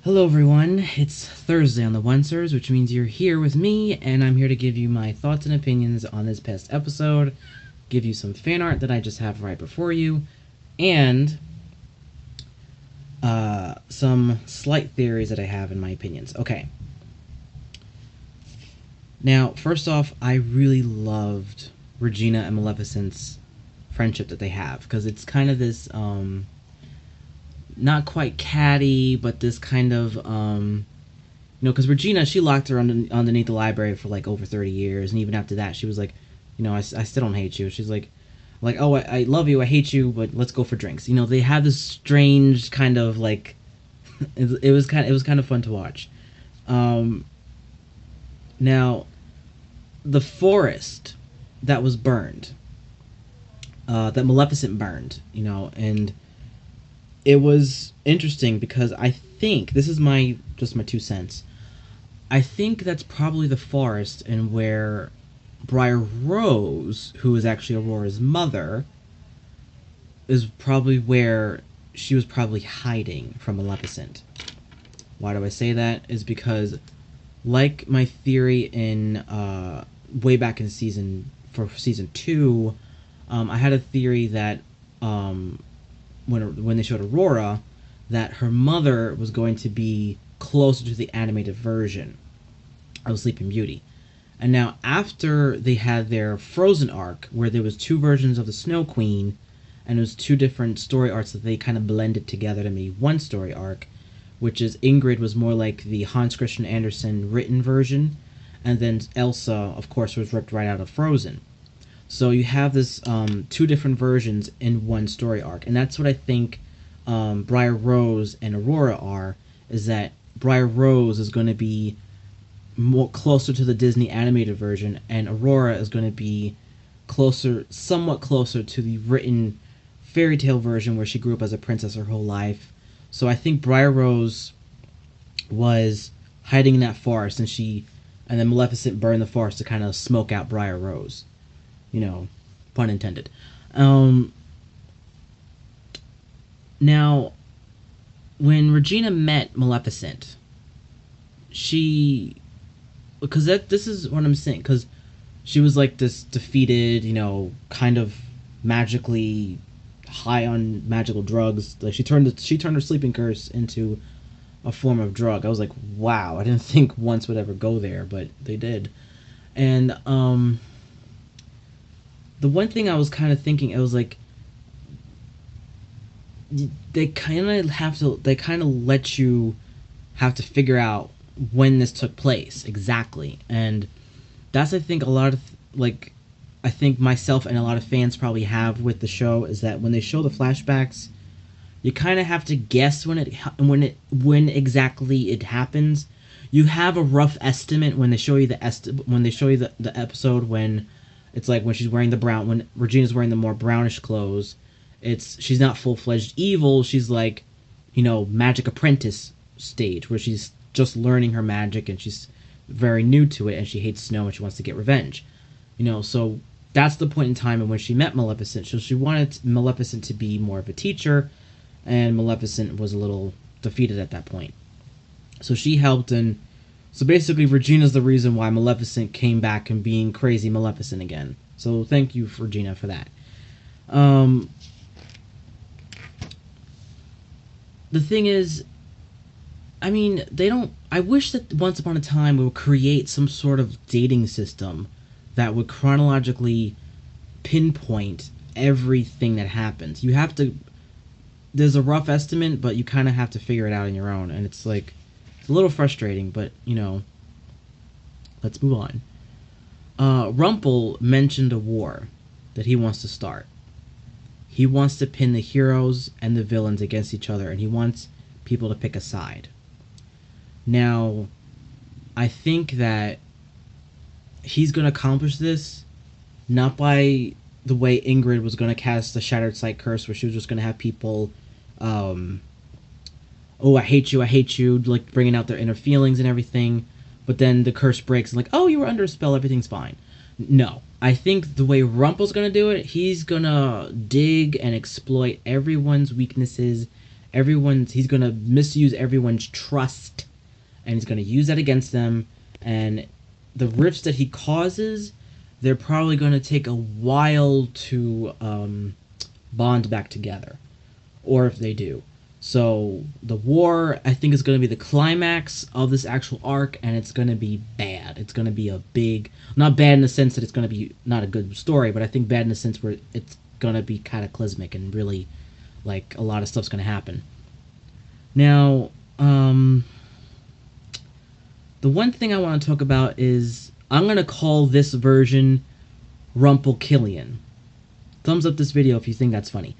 Hello, everyone. It's Thursday on the Oncers, which means you're here with me, and I'm here to give you my thoughts and opinions on this past episode, give you some fan art that I just have right before you, and some slight theories that I have in my opinions. Okay. Now, first off, I really loved Regina and Maleficent's friendship that they have, because it's kind of this, not quite catty, but this kind of because Regina, she locked her underneath the library for like over 30 years, and even after that, she was like, I still don't hate you. She's like, oh, I love you, I hate you, but let's go for drinks. They have this strange kind of like, it was kind of fun to watch. Now, the forest that was burned, that Maleficent burned, and it was interesting because I think this is my 2 cents. I think that's probably the forest and where Briar Rose, who is actually Aurora's mother, is probably where she was probably hiding from Maleficent. Why do I say that? Is because, like my theory in way back in season 2, I had a theory that when they showed Aurora, that her mother was going to be closer to the animated version of Sleeping Beauty. And now, after they had their Frozen arc, where there was two versions of the Snow Queen, and it was two different story arcs that they kind of blended together to make one story arc, which is Ingrid was more like the Hans Christian Andersen written version, and then Elsa, of course, was ripped right out of Frozen. So you have this two different versions in one story arc, and that's what I think Briar Rose and Aurora are. Is that Briar Rose is going to be more closer to the Disney animated version, and Aurora is going to be somewhat closer to the written fairy tale version where she grew up as a princess her whole life. So I think Briar Rose was hiding in that forest, and then Maleficent burned the forest to kind of smoke out Briar Rose. Pun intended. Now, when Regina met Maleficent, this is what I'm saying, because she was like this defeated, kind of magically high on magical drugs. Like she turned her sleeping curse into a form of drug. I was like, wow, I didn't think once would ever go there, but they did. And the one thing I was kind of thinking, it was like, they kind of let you have to figure out when this took place exactly. And that's, I think, a lot of, like, I think myself and a lot of fans probably have with the show, is that when they show the flashbacks, you kind of have to guess when exactly it happens. You have a rough estimate when they show you the episode, when it's like when she's wearing when Regina's wearing the more brownish clothes. She's not full-fledged evil. She's like, magic apprentice stage, where she's just learning her magic and she's very new to it, and she hates snow and she wants to get revenge. So that's the point in time in when she met Maleficent. So she wanted Maleficent to be more of a teacher, and Maleficent was a little defeated at that point. So she helped, and so basically Regina's the reason why Maleficent came back and being crazy Maleficent again. So thank you, Regina, for that. The thing is, I mean, I wish that Once Upon a Time would create some sort of dating system that would chronologically pinpoint everything that happens. There's a rough estimate, but you kind of have to figure it out on your own, and it's like, it's a little frustrating, but, let's move on. Rumpel mentioned a war that he wants to start. He wants to pin the heroes and the villains against each other, and he wants people to pick a side. Now, I think that he's going to accomplish this not by the way Ingrid was going to cast the Shattered Sight Curse, where she was just going to have people, oh, I hate you, like bringing out their inner feelings and everything, but then the curse breaks and like, oh, you were under a spell, everything's fine. No. I think the way Rumpel's gonna do it, he's gonna dig and exploit everyone's weaknesses, he's gonna misuse everyone's trust, and he's gonna use that against them. And the rifts that he causes, they're probably gonna take a while to bond back together, or if they do. So the war, I think, is going to be the climax of this actual arc, and it's going to be bad. It's going to be a big, not bad in the sense that it's going to be not a good story, but I think bad in the sense where it's going to be cataclysmic and really, like, a lot of stuff's going to happen. Now, the one thing I want to talk about is I'm going to call this version Rumpelkillian. Thumbs up this video if you think that's funny.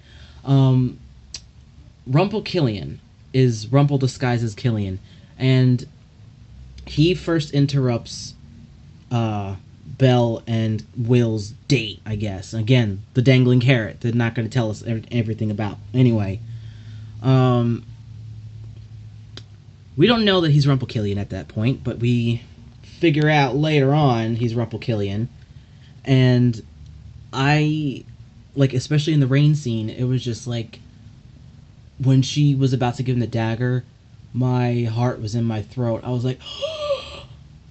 Rumpelkillian is Rumpel disguised as Killian, and he first interrupts Belle and Will's date, I guess. Again, the dangling carrot. They're not going to tell us everything about. Anyway, we don't know that he's Rumpelkillian at that point, but we figure out later on he's Rumpelkillian. And I, like, especially in the rain scene, it was just like, when she was about to give him the dagger, my heart was in my throat. I was like,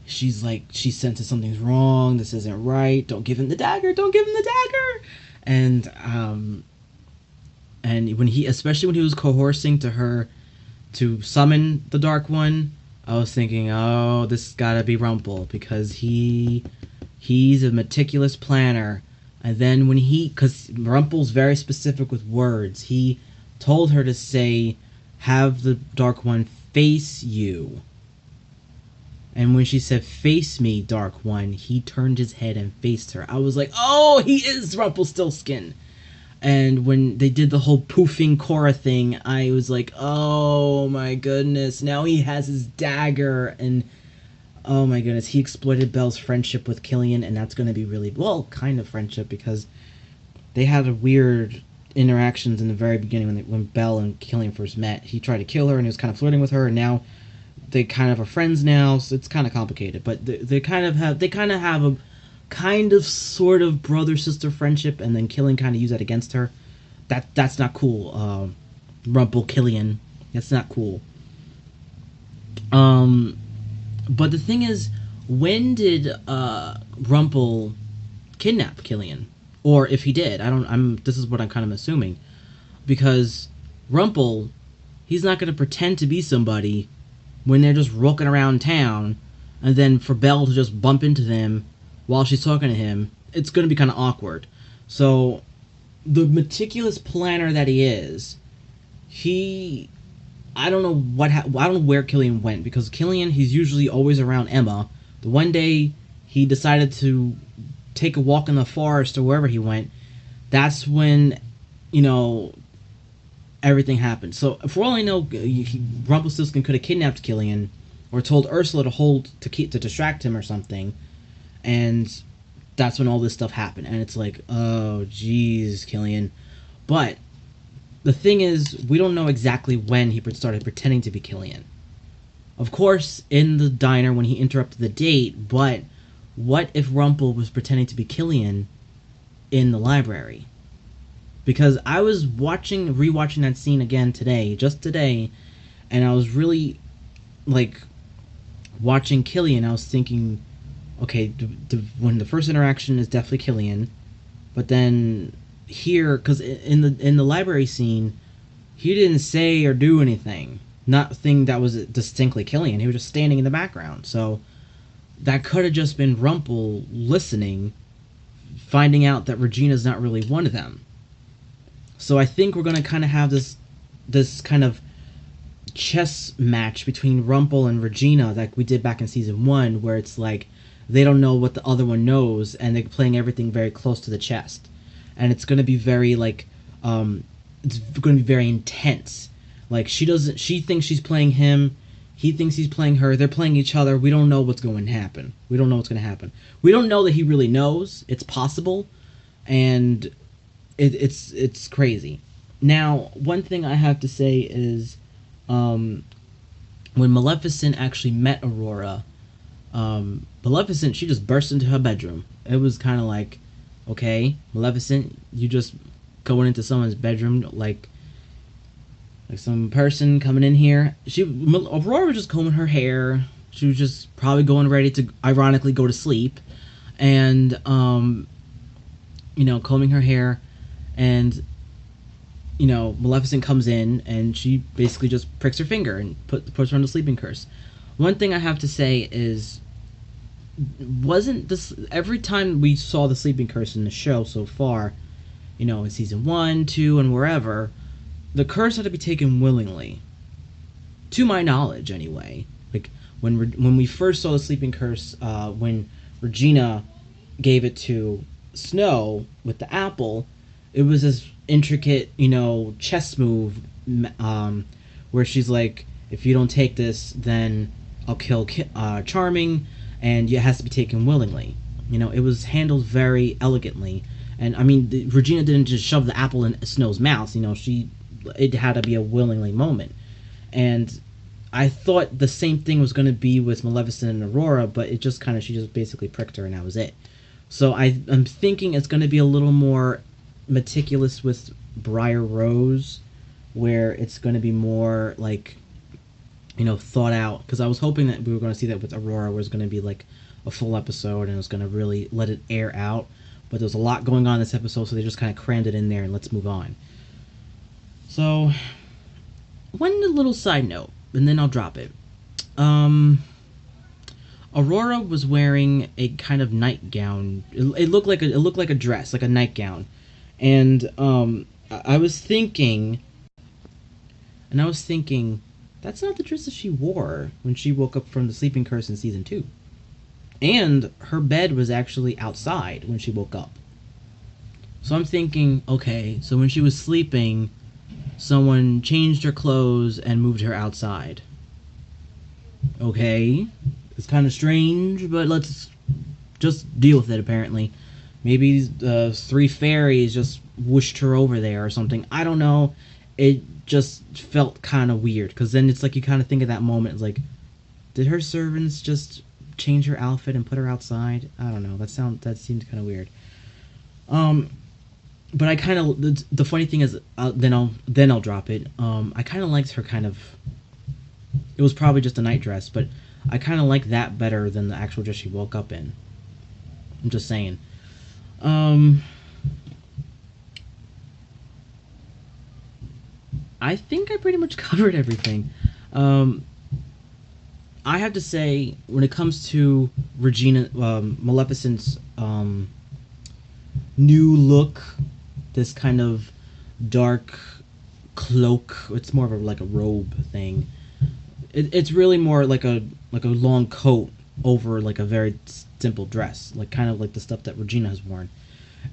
she's like, she senses something's wrong. This isn't right. Don't give him the dagger. Don't give him the dagger. And when he, especially when he was coercing to her to summon the Dark One, I was thinking, oh, this gotta be Rumpel, because he's a meticulous planner. And then when because Rumpel's very specific with words, he told her to say, have the Dark One face you. And when she said, face me, Dark One, he turned his head and faced her. I was like, oh, he is Rumpelstiltskin. And when they did the whole poofing Cora thing, I was like, oh my goodness, now he has his dagger. And oh my goodness, he exploited Belle's friendship with Killian, and that's going to be really, well, kind of friendship, because they had a weird interactions in the very beginning when Belle and Killian first met. He tried to kill her, and he was kind of flirting with her, and now they kind of are friends now, so it's kind of complicated. But they kind of have a kind of sort of brother-sister friendship, and then Killian kind of used that against her. That's not cool. Rumpelkillian. That's not cool. But the thing is, when did Rumpel kidnap Killian? Or if he did, this is what I'm kind of assuming. Because Rumpel, he's not going to pretend to be somebody when they're just walking around town, and then for Belle to just bump into them while she's talking to him, it's going to be kind of awkward. So, the meticulous planner that he is, I don't know I don't know where Killian went, because Killian, he's usually always around Emma. The one day he decided to take a walk in the forest or wherever he went, that's when, everything happened. So, for all I know, Rumpelstiltskin could have kidnapped Killian, or told Ursula to distract him or something, and that's when all this stuff happened. And it's like, oh, jeez, Killian. But the thing is, we don't know exactly when he started pretending to be Killian. Of course, in the diner when he interrupted the date, but what if Rumpel was pretending to be Killian in the library? Because I was rewatching that scene again just today, and I was really, like, watching Killian. I was thinking, okay, when the first interaction is definitely Killian, but then here, because in the library scene, he didn't say or do anything. Nothing that was distinctly Killian. He was just standing in the background. So that could have just been Rumpel listening, finding out that Regina's not really one of them. So I think we're going to kind of have this kind of chess match between Rumpel and Regina like we did back in season 1, where it's like they don't know what the other one knows, and they're playing everything very close to the chest. And it's going to be very, like, it's going to be very intense. Like, she thinks she's playing him, he thinks he's playing her, they're playing each other. We don't know what's going to happen. We don't know that he really knows. It's possible, and it's crazy. Now, one thing I have to say is, when Maleficent actually met Aurora, Maleficent, she just burst into her bedroom. It was kind of like, okay, Maleficent, you just going into someone's bedroom, like, Like some person coming in here. Aurora was just combing her hair. She was just probably going ready to ironically go to sleep, and combing her hair, and Maleficent comes in and she basically just pricks her finger and puts her on the sleeping curse. One thing I have to say is, wasn't this every time we saw the sleeping curse in the show so far, in season 1, 2, and wherever, the curse had to be taken willingly. To my knowledge, anyway. Like, when we first saw the sleeping curse, when Regina gave it to Snow with the apple, it was this intricate, chess move, where she's like, if you don't take this, then I'll kill Charming, and it has to be taken willingly. It was handled very elegantly. And I mean, Regina didn't just shove the apple in Snow's mouth. It had to be a willingly moment. And I thought the same thing was going to be with Maleficent and Aurora, but she just basically pricked her, and that was it. So I'm thinking it's going to be a little more meticulous with Briar Rose, where it's going to be more like, thought out. Because I was hoping that we were going to see that with Aurora, where it's going to be like a full episode and it was going to really let it air out. But there was a lot going on in this episode, so they just kind of crammed it in there and let's move on. So, one little side note, and then I'll drop it. Aurora was wearing a kind of nightgown. It looked like a dress, like a nightgown. And I was thinking, that's not the dress that she wore when she woke up from the sleeping curse in season 2. And her bed was actually outside when she woke up. So I'm thinking, okay, so when she was sleeping, someone changed her clothes and moved her outside. Okay, it's kind of strange, but let's just deal with it, apparently. Maybe 3 fairies just whooshed her over there or something. I don't know. It just felt kind of weird, because then it's like you kind of think of that moment, it's like, did her servants just change her outfit and put her outside? I don't know. That seemed kind of weird. But I kind of, the funny thing is, then I'll drop it. I kind of liked her kind of. It was probably just a night dress, but I kind of like that better than the actual dress she woke up in. I'm just saying. I think I pretty much covered everything. I have to say, when it comes to Maleficent's new look, this kind of dark cloak, it's more of like a robe thing. It's really more like a long coat over like a very simple dress, like kind of like the stuff that Regina has worn.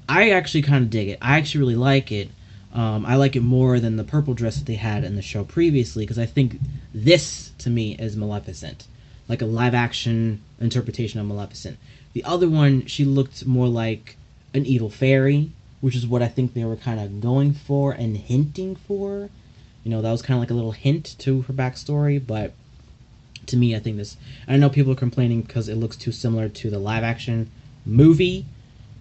I actually kind of dig it. I actually really like it. I like it more than the purple dress that they had in the show previously, because I think this, to me, is Maleficent. Like a live-action interpretation of Maleficent. The other one, she looked more like an evil fairy, which is what I think they were kind of going for and hinting for. That was kind of like a little hint to her backstory, but to me, I think this. I know people are complaining because it looks too similar to the live-action movie,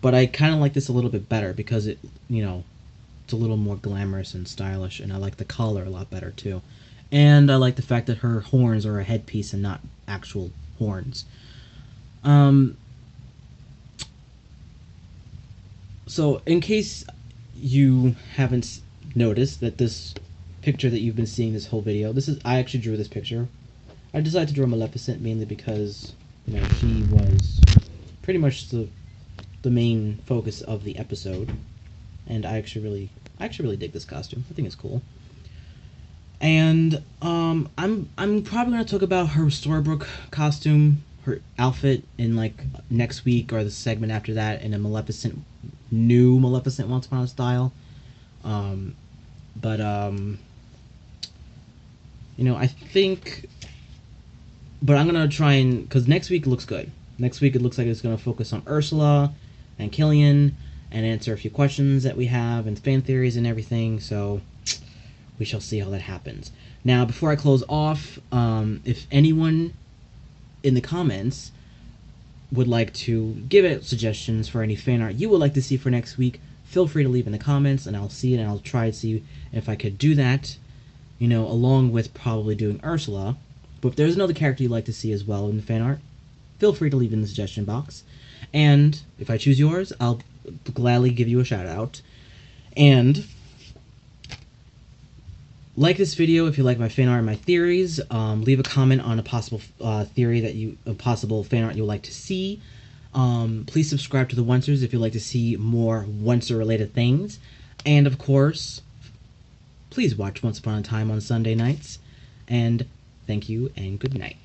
but I kind of like this a little bit better because it's a little more glamorous and stylish, and I like the color a lot better too. And I like the fact that her horns are a headpiece and not actual horns. So, in case you haven't noticed that this picture that you've been seeing this whole video, I actually drew this picture. I decided to draw Maleficent mainly because, she was pretty much the main focus of the episode, and I actually really dig this costume. I think it's cool. And I'm probably gonna talk about her Storybrooke costume, her outfit, in like next week or the segment after that, in a new Maleficent Once Upon a Style. I think. But I'm gonna try and, because next week looks good. Next week it looks like it's gonna focus on Ursula and Killian and answer a few questions that we have and fan theories and everything. So we shall see how that happens. Now, before I close off, if anyone in the comments would like to give it suggestions for any fan art you would like to see for next week, feel free to leave in the comments, and I'll see it, and I'll try to see if I could do that along with probably doing Ursula. But if there's another character you'd like to see as well in the fan art, feel free to leave it in the suggestion box. And if I choose yours, I'll gladly give you a shout out. And like this video if you like my fan art and my theories. Leave a comment on a possible possible fan art you'd like to see. Please subscribe to the Oncers if you'd like to see more Oncer related things. And of course, please watch Once Upon a Time on Sunday nights. And thank you and good night.